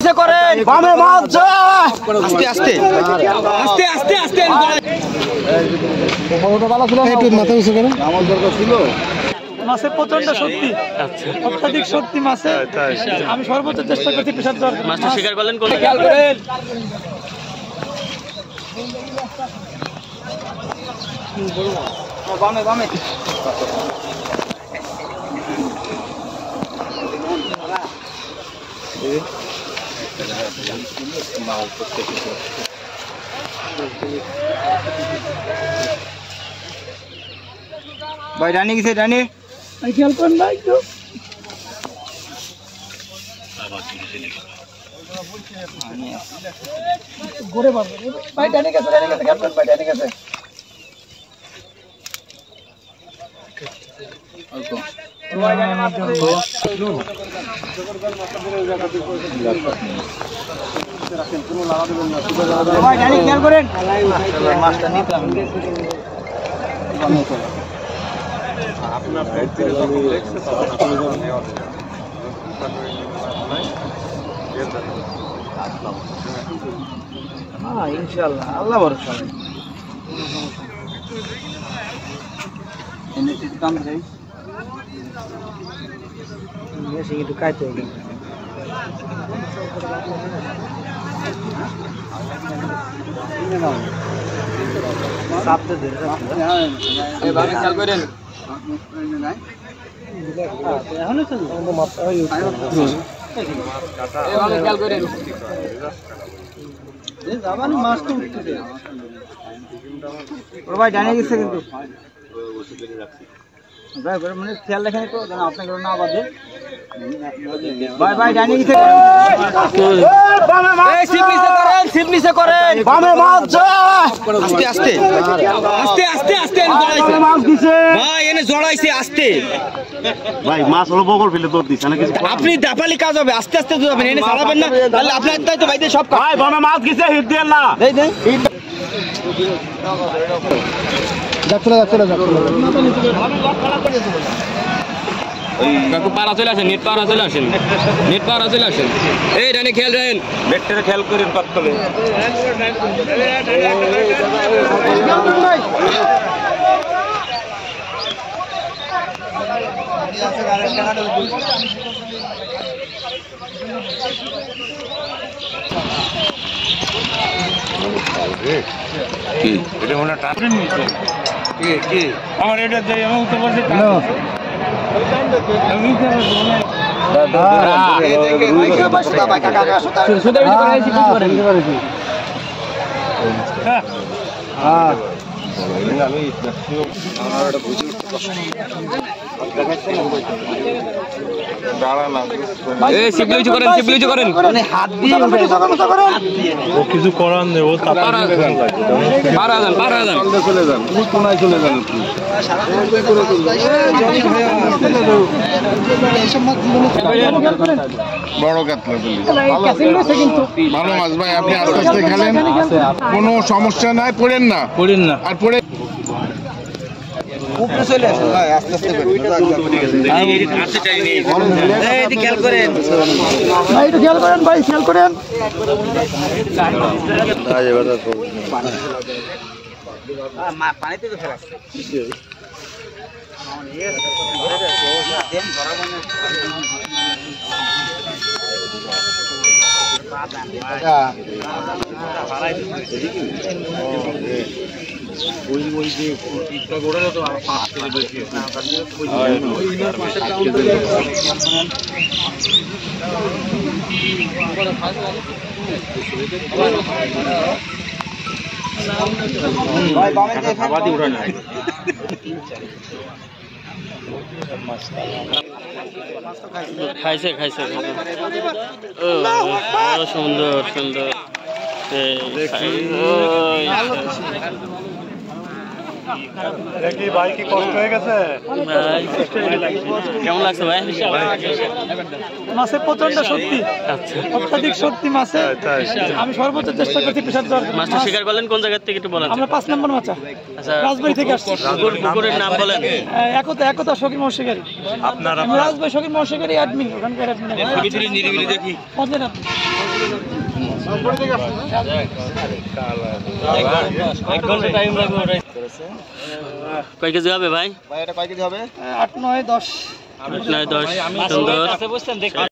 করেন বামে মাছ আস্তে আস্তে আস্তে আস্তে আস্তে ভালো ছিল একটু মাথা উঁচু করেন আমার দরকার ছিল মাছের প্রচন্ড শক্তি অত্যাধিক শক্তি মাছে আমি সর্বোচ্চ চেষ্টা করছি পেশার দরকার মাছটা শিকার করলেন কোন খেয়াল করেন বামে বামে भाई रानी किसे रानी खेल कौन भाई तो गोरे बार भाई रानी कैसे खेल कौन भाई रानी कैसे भाई रानी खेल करें मास्टर निकला अपना हाँ इंशाल्लाह अल्लाह भरोसा काम है ये सही तो काय तो साफ तो दे ए बाकी चल करें এখন চল মাত্রা এই ভালো খেয়াল করেন এই জামানি মাছ তো উঠতেছে ওর ভাই জানিয়ে গেছে কিন্তু ভাই করে মানে খেয়াল রাখেন একটু যেন আপনাকে না বাজে ভাই ভাই জানিয়ে গেছে এই সিপ নিচে করেন বামে মাছ আস্তে আস্তে আস্তে আস্তে আস্তে মাছ দিছে ভাই এনে জড়াইছে আস্তে ভাই মাছ হলো বগল ফেলে তোর দিছ না কিছু আপনি দাপালি কাজ হবে আস্তে আস্তে যাবেন এনে ছাড়াবেন না তাহলে আপনার তাই তো ভাই সব ভাই বামে মাছ গিছে হিট দেন না দেই দেই চলে কাকু পারা চলে আসেন নেট পারা চলে আসেন এই রানী খেল রাখেন ব্যাটটারে খেল করেন পাতলে কি এটা মনে টানেন নিচে কি আমার এটা দেই আমি উঠে বসে দাদা এই দেখে ওই কে বসতা ভাই কাকা সুদা ভিতরে আইছি কি করেন হ্যাঁ আমার এটা বুঝি এই সিবলিজ করেন মানে হাত দিয়ে করেন ও কিছু করার নেই ও পারা যান চলে যান কোনায় চলে যান বড় কাতলা ভালো মাছ ভাই আপনি আস্তে আস্তে খেলেন কোনো সমস্যা নাই পড়েন না আর পড়ে উপরে চলে আসেন ভাই আস্তে আস্তে আমি হাতে চাই নেই এই দি খেয়াল করেন ভাই একটু খেয়াল করেন ভাই খেয়াল করেন আজ এবার তো পানিতে তো ফেলা ওই যে ইটটা গোড়ালো তো 5 কেজি বেশি ভাই বামে যে খাবারটি উড়ায় না খাইছে ও সুন্দর দেখি ভাই কি কষ্ট হয়ে গেছে কেমন লাগছে ভাই মাছের প্রচন্ড শক্তি অত্যাধিক শক্তি মাছে আমি সর্বোচ্চ চেষ্টা করছি পেশার দরকার মাছটা শিকার করলেন কোন জায়গা থেকে একটু বলেন আমরা 5 নম্বর মাছ আচ্ছা রাজবাড়ী থেকে আসছি পুকুরের নাম বলেন একতা শকির মহশিকারী আপনারা রাজবাড়ী শকির মহশিকারী অ্যাডমিন ওখানকার অ্যাডমিন নিরিবিলি দেখি বলেন আপনি কয় কেজি হবে ভাই? ভাই এটা কয় কেজি হবে? 8, 9, 10 8, 9, 10 সুন্দর।